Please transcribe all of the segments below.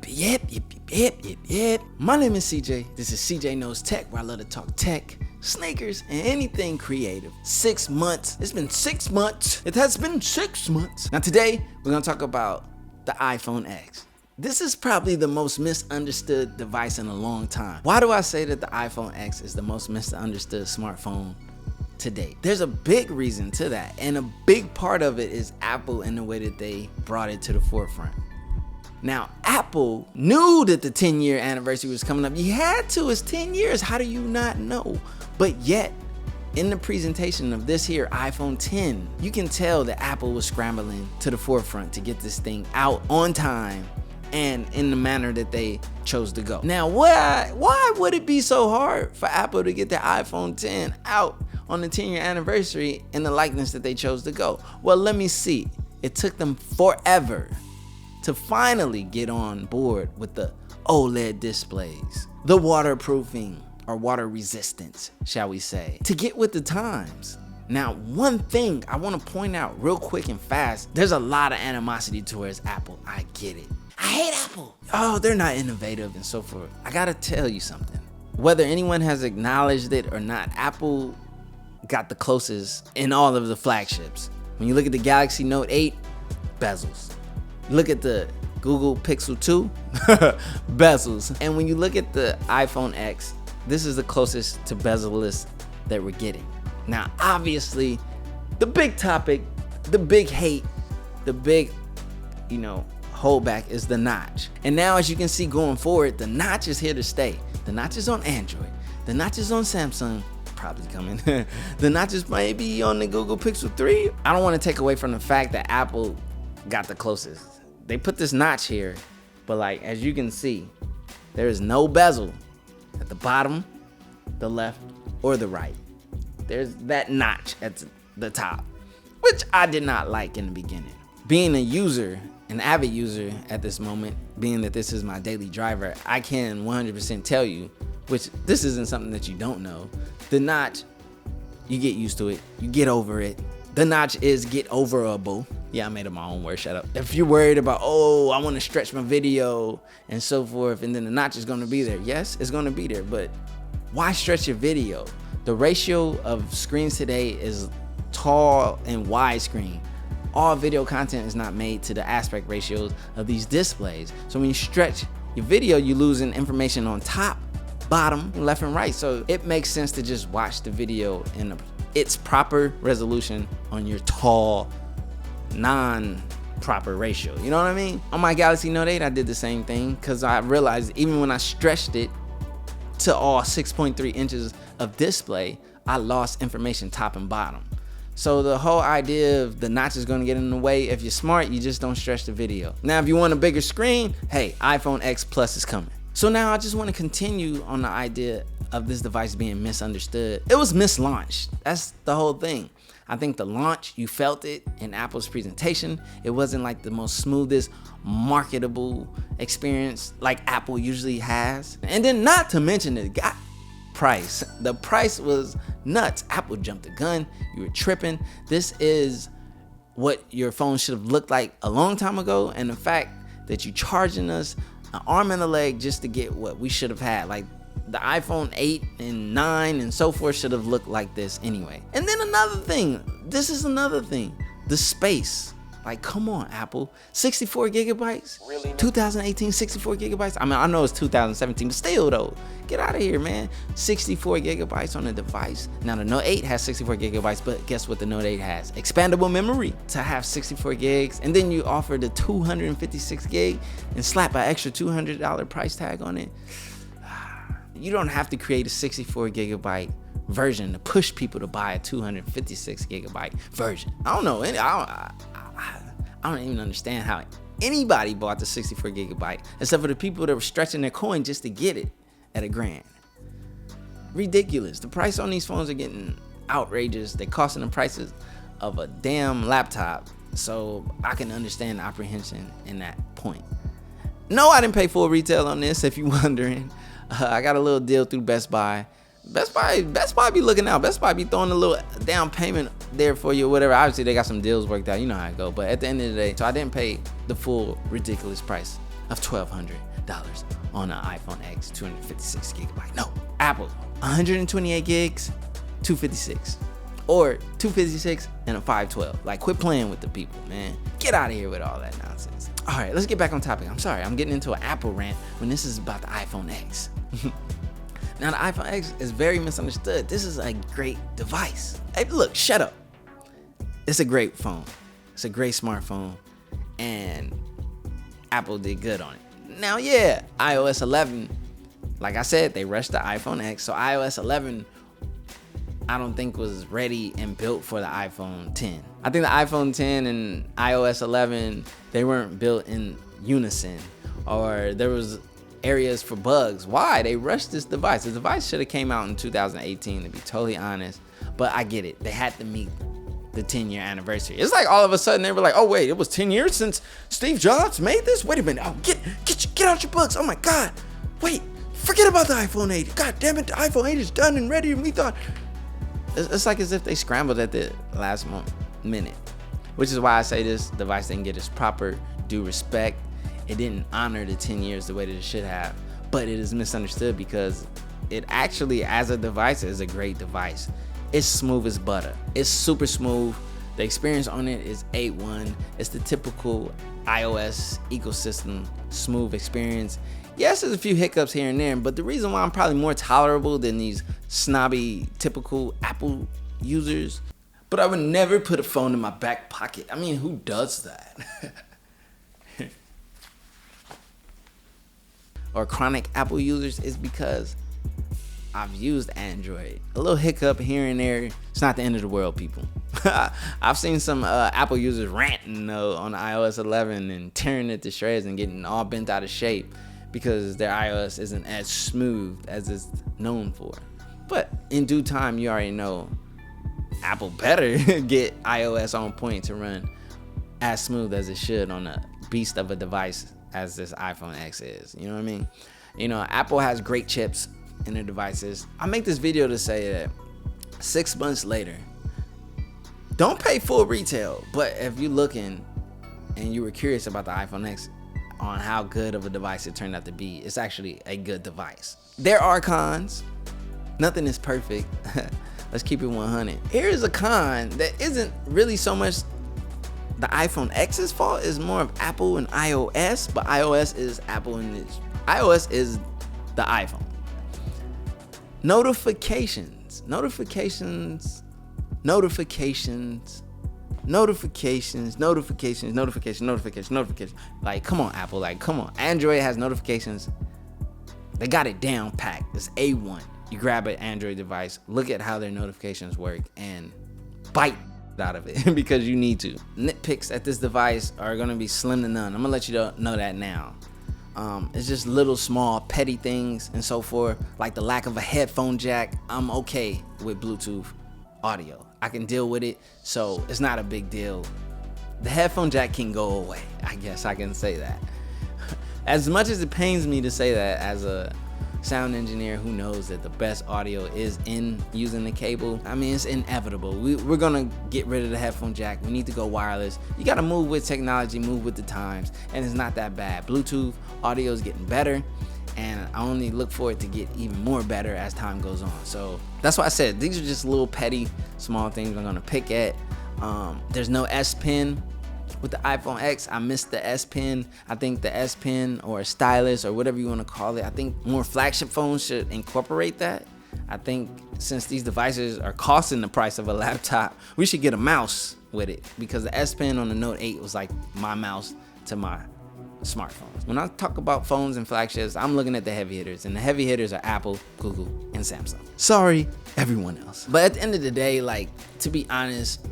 Yep. My name is CJ. This is CJ Knows Tech, where I love to talk tech, sneakers, and anything creative. 6 months. It's been 6 months. It has been 6 months. Now today, we're gonna talk about the iPhone X. This is probably the most misunderstood device in a long time. Why do I say that the iPhone X is the most misunderstood smartphone to date? There's a big reason to that, and a big part of it is Apple and the way that they brought it to the forefront. Now, Apple knew that the 10-year anniversary was coming up. You had to, it's 10 years. How do you not know? But yet, in the presentation of this here iPhone 10, you can tell that Apple was scrambling to the forefront to get this thing out on time and in the manner that they chose to go. Now, why would it be so hard for Apple to get the iPhone 10 out on the 10-year anniversary in the likeness that they chose to go? Well, let me see. It took them forever to finally get on board with the OLED displays, the waterproofing or water resistance, shall we say, to get with the times. Now, one thing I want to point out real quick and fast, there's a lot of animosity towards Apple. I get it. I hate Apple. Oh, they're not innovative and so forth. I gotta tell you something. Whether anyone has acknowledged it or not, Apple got the closest in all of the flagships. When you look at the Galaxy Note 8, bezels. Look at the Google Pixel 2, bezels. And when you look at the iPhone X, this is the closest to bezel-less that we're getting. Now, obviously, the big topic, the big hate, the big, holdback is the notch. And now, as you can see going forward, the notch is here to stay. The notch is on Android. The notch is on Samsung, probably coming. The notch is maybe on the Google Pixel 3. I don't want to take away from the fact that Apple got the closest. They put this notch here, but as you can see, there is no bezel at the bottom, the left, or the right. There's that notch at the top, which I did not like in the beginning. Being a user, an avid user at this moment, being that this is my daily driver, I can 100% tell you, which this isn't something that you don't know, the notch, you get used to it, you get over it. The notch is get overable. Yeah, I made up my own word, shut up. If you're worried about, I want to stretch my video and so forth, and then the notch is going to be there. Yes, it's going to be there, but why stretch your video? The ratio of screens today is tall and wide screen. All video content is not made to the aspect ratios of these displays. So when you stretch your video, you're losing information on top, bottom, left, and right. So it makes sense to just watch the video in its proper resolution on your tall, non-proper ratio. You know what I mean? On my Galaxy Note 8, I did the same thing because I realized even when I stretched it to all 6.3 inches of display, I lost information top and bottom. So the whole idea of the notch is going to get in the way. If you're smart, you just don't stretch the video. Now, if you want a bigger screen, hey, iPhone X Plus is coming. So now I just want to continue on the idea of this device being misunderstood. It was mislaunched. That's the whole thing. I think the launch, you felt it in Apple's presentation. It wasn't like the most smoothest, marketable experience like Apple usually has. And then not to mention the price. The price was nuts. Apple jumped the gun. You were tripping. This is what your phone should have looked like a long time ago. And the fact that you charging us an arm and a leg just to get what we should have had. Like the iPhone 8 and 9 and so forth should have looked like this anyway. And then another thing, the space. Like, come on, Apple. 64 gigabytes? Really? 2018, 64 gigabytes? I mean, I know it's 2017, but still though, get out of here, man. 64 gigabytes on a device. Now the Note 8 has 64 gigabytes, but guess what the Note 8 has? Expandable memory to have 64 gigs. And then you offer the 256 gig and slap an extra $200 price tag on it. You don't have to create a 64 gigabyte version to push people to buy a 256 gigabyte version. I don't know. I don't even understand how anybody bought the 64 gigabyte except for the people that were stretching their coin just to get it at $1,000. Ridiculous. The price on these phones are getting outrageous. They're costing the prices of a damn laptop. So I can understand the apprehension in that point. No, I didn't pay full retail on this, if you're wondering. I got a little deal through Best Buy. Best Buy be looking out. Best Buy be throwing a little down payment there for you or whatever. Obviously, they got some deals worked out. You know how it go. But at the end of the day, so I didn't pay the full ridiculous price of $1,200 on an iPhone X 256 gigabyte. No, Apple 128 gigs, 256. Or 256 and a 512. Like, quit playing with the people, man. Get out of here with all that nonsense. All right, let's get back on topic. I'm sorry, I'm getting into an Apple rant when this is about the iPhone X. Now, the iPhone X is very misunderstood. This is a great device. Hey, look, shut up. It's a great phone. It's a great smartphone. And Apple did good on it. Now, yeah, iOS 11, like I said, they rushed the iPhone X. So iOS 11, I don't think was ready and built for the iPhone 10. I think the iPhone 10 and iOS 11, they weren't built in unison, or there was areas for bugs. Why? They rushed this device. The device should have came out in 2018, to be totally honest, but I get it. They had to meet the 10-year anniversary. It's like all of a sudden they were like, oh wait, it was 10 years since Steve Jobs made this? Wait a minute. Oh, get out your books. Oh my God. Wait, forget about the iPhone 8. God damn it, the iPhone 8 is done and ready, and we thought. It's like as if they scrambled at the last minute, which is why I say this device didn't get its proper due respect. It didn't honor the 10 years the way that it should have, but it is misunderstood because it actually, as a device, is a great device. It's smooth as butter. It's super smooth. The experience on it is 8.1. It's the typical iOS ecosystem smooth experience. Yes, there's a few hiccups here and there, but the reason why I'm probably more tolerable than these snobby, typical Apple users, but I would never put a phone in my back pocket. I mean, who does that? Or chronic Apple users, is because I've used Android. A little hiccup here and there, it's not the end of the world, people. I've seen some Apple users ranting though on iOS 11 and tearing it to shreds and getting all bent out of shape because their iOS isn't as smooth as it's known for. But in due time, you already know Apple better get iOS on point to run as smooth as it should on a beast of a device as this iPhone X is. You know what I mean? You know, Apple has great chips in their devices. I make this video to say that 6 months later, don't pay full retail, but if you're looking and you were curious about the iPhone X on how good of a device it turned out to be, it's actually a good device. There are cons. Nothing is perfect. Let's keep it 100. Here's a con that isn't really so much the iPhone X's fault, is more of Apple and iOS, but iOS is Apple and iOS is the iPhone. Notifications. Like, come on, Apple. Like, come on. Android has notifications. They got it down packed. It's A1. You grab an Android device, look at how their notifications work, and bite out of it because you need to. Nitpicks at this device are gonna be slim to none. I'm gonna let you know that now. It's just little small petty things and so forth, like the lack of a headphone jack. I'm okay with Bluetooth audio. I can deal with it, so it's not a big deal. The headphone jack can go away. I guess I can say that. As much as it pains me to say that as a sound engineer who knows that the best audio is in using the cable, I mean, it's inevitable. We're gonna get rid of the headphone jack. We need to go wireless. You gotta move with technology, move with the times, and it's not that bad. Bluetooth audio is getting better, and I only look for it to get even more better as time goes on. So that's why I said these are just little petty small things I'm gonna pick at. There's no S Pen with the iPhone X. I missed the S Pen. I think the S Pen or a stylus or whatever you want to call it, I think more flagship phones should incorporate that. I think since these devices are costing the price of a laptop, we should get a mouse with it, because the S Pen on the Note 8 was like my mouse to my smartphones. When I talk about phones and flagships, I'm looking at the heavy hitters, and the heavy hitters are Apple, Google, and Samsung. Sorry, everyone else. But at the end of the day, like, to be honest,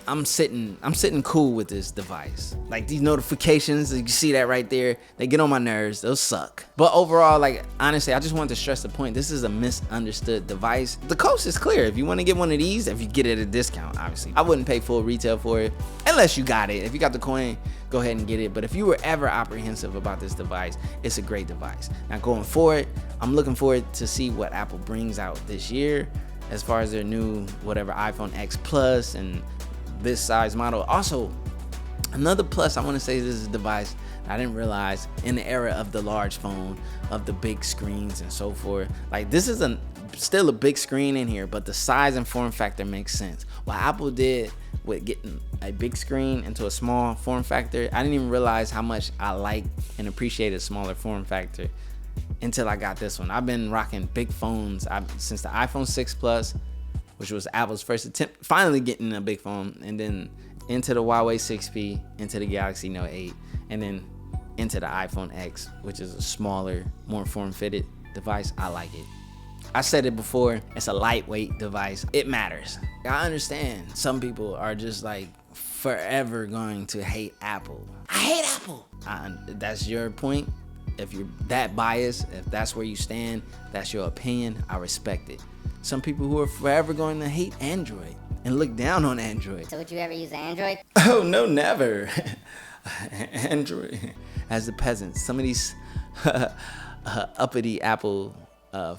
I'm sitting cool with this device. Like, these notifications, you see that right there, they get on my nerves. They'll suck. But overall, like, honestly, I just wanted to stress the point. This is a misunderstood device. The coast is clear. If you want to get one of these, if you get it at a discount, obviously, I wouldn't pay full retail for it unless you got it. If you got the coin, go ahead and get it. But if you were ever apprehensive about this device, it's a great device. Now, going forward, I'm looking forward to see what Apple brings out this year. as far as their new whatever iPhone X Plus and this size model. Also, another plus I want to say, this is a device I didn't realize in the era of the large phone, of the big screens and so forth. Like, this is still a big screen in here, but the size and form factor makes sense. What Apple did with getting a big screen into a small form factor, I didn't even realize how much I like and appreciate a smaller form factor until I got this one. I've been rocking big phones since the iPhone 6 Plus, which was Apple's first attempt finally getting a big phone, and then into the Huawei 6P, into the Galaxy Note 8, and then into the iPhone X, which is a smaller, more form-fitted device. I like it. I said it before, it's a lightweight device. It matters. I understand some people are just like forever going to hate Apple. I hate Apple. That's your point. If you're that biased, if that's where you stand, that's your opinion, I respect it. Some people who are forever going to hate Android and look down on Android. So would you ever use Android? Oh, no, never. Android. As the peasants, some of these uppity Apple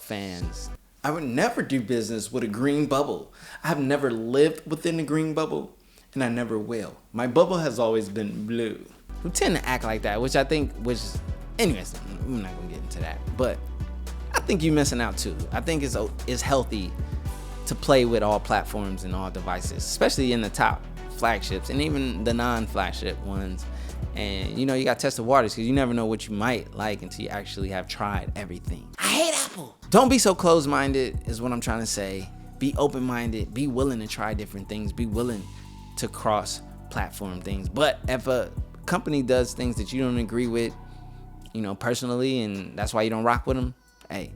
fans. I would never do business with a green bubble. I've never lived within a green bubble, and I never will. My bubble has always been blue. Who tend to act like that, which I think, anyways, I'm not gonna get into that, but I think you're missing out too. I think it's healthy to play with all platforms and all devices, especially in the top flagships and even the non-flagship ones. And you know, you gotta test the waters, because you never know what you might like until you actually have tried everything. I hate Apple. Don't be so closed-minded is what I'm trying to say. Be open-minded, be willing to try different things, be willing to cross-platform things. But if a company does things that you don't agree with, you know, personally, and that's why you don't rock with them, hey,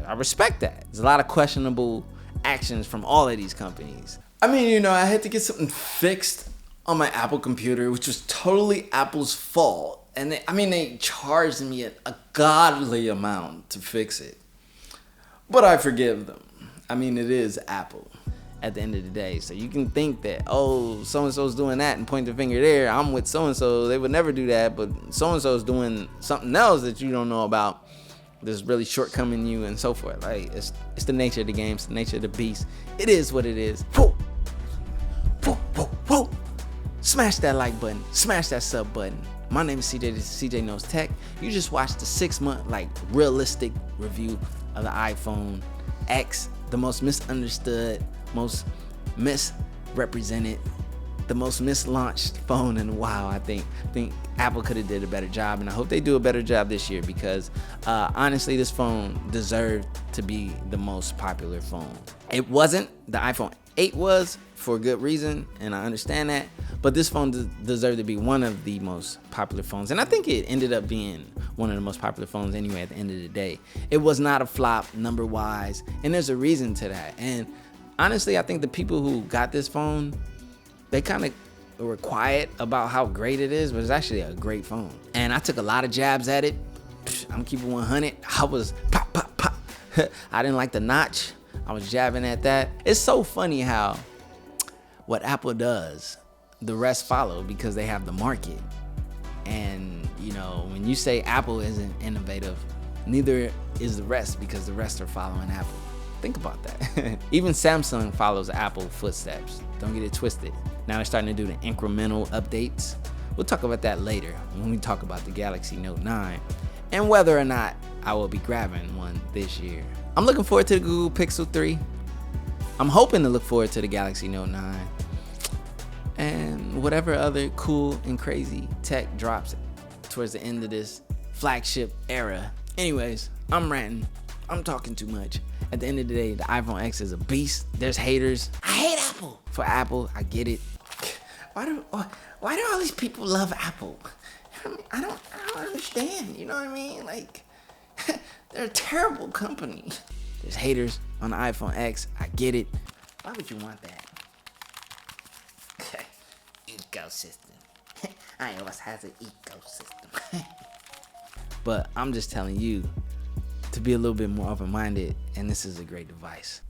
I respect that. There's a lot of questionable actions from all of these companies. I mean, you know, I had to get something fixed on my Apple computer, which was totally Apple's fault. And they charged me a godly amount to fix it. But I forgive them. I mean, it is Apple at the end of the day. So you can think that, oh, so-and-so's doing that and point the finger there. I'm with so-and-so. They would never do that. But so-and-so's doing something else that you don't know about that's really shortcoming you and so forth. Like, it's the nature of the game. It's the nature of the beast. It is what it is. Whoa. Whoa, whoa, whoa. Smash that like button, smash that sub button. My name is CJ, this is CJ Knows Tech. You just watched the 6-month, like, realistic review of the iPhone X, the most misunderstood, most misrepresented, the most mislaunched phone in a while. I think Apple could have did a better job, and I hope they do a better job this year, because honestly, this phone deserved to be the most popular phone. It wasn't. The iPhone 8 was, for a good reason, and I understand that. But this phone deserved to be one of the most popular phones. And I think it ended up being one of the most popular phones anyway at the end of the day. It was not a flop number-wise, and there's a reason to that. And honestly, I think the people who got this phone, they kind of were quiet about how great it is, but it's actually a great phone. And I took a lot of jabs at it. I'm keeping 100. I was pop, pop, pop. I didn't like the notch. I was jabbing at that. It's so funny how what Apple does, the rest follow, because they have the market. And you know, when you say Apple isn't innovative, neither is the rest, because the rest are following Apple. Think about that. Even Samsung follows Apple footsteps. Don't get it twisted. Now they're starting to do the incremental updates. We'll talk about that later when we talk about the Galaxy Note 9 and whether or not I will be grabbing one this year. I'm looking forward to the Google Pixel 3. I'm hoping to look forward to the Galaxy Note 9 and whatever other cool and crazy tech drops towards the end of this flagship era. Anyways, I'm ranting. I'm talking too much. At the end of the day, the iPhone X is a beast. There's haters. I hate Apple. For Apple, I get it. Why do all these people love Apple? I don't understand. You know what I mean? Like, they're a terrible company. There's haters on the iPhone X. I get it. Why would you want that? Ecosystem. iOS has an ecosystem. But I'm just telling you to be a little bit more open-minded, and this is a great device.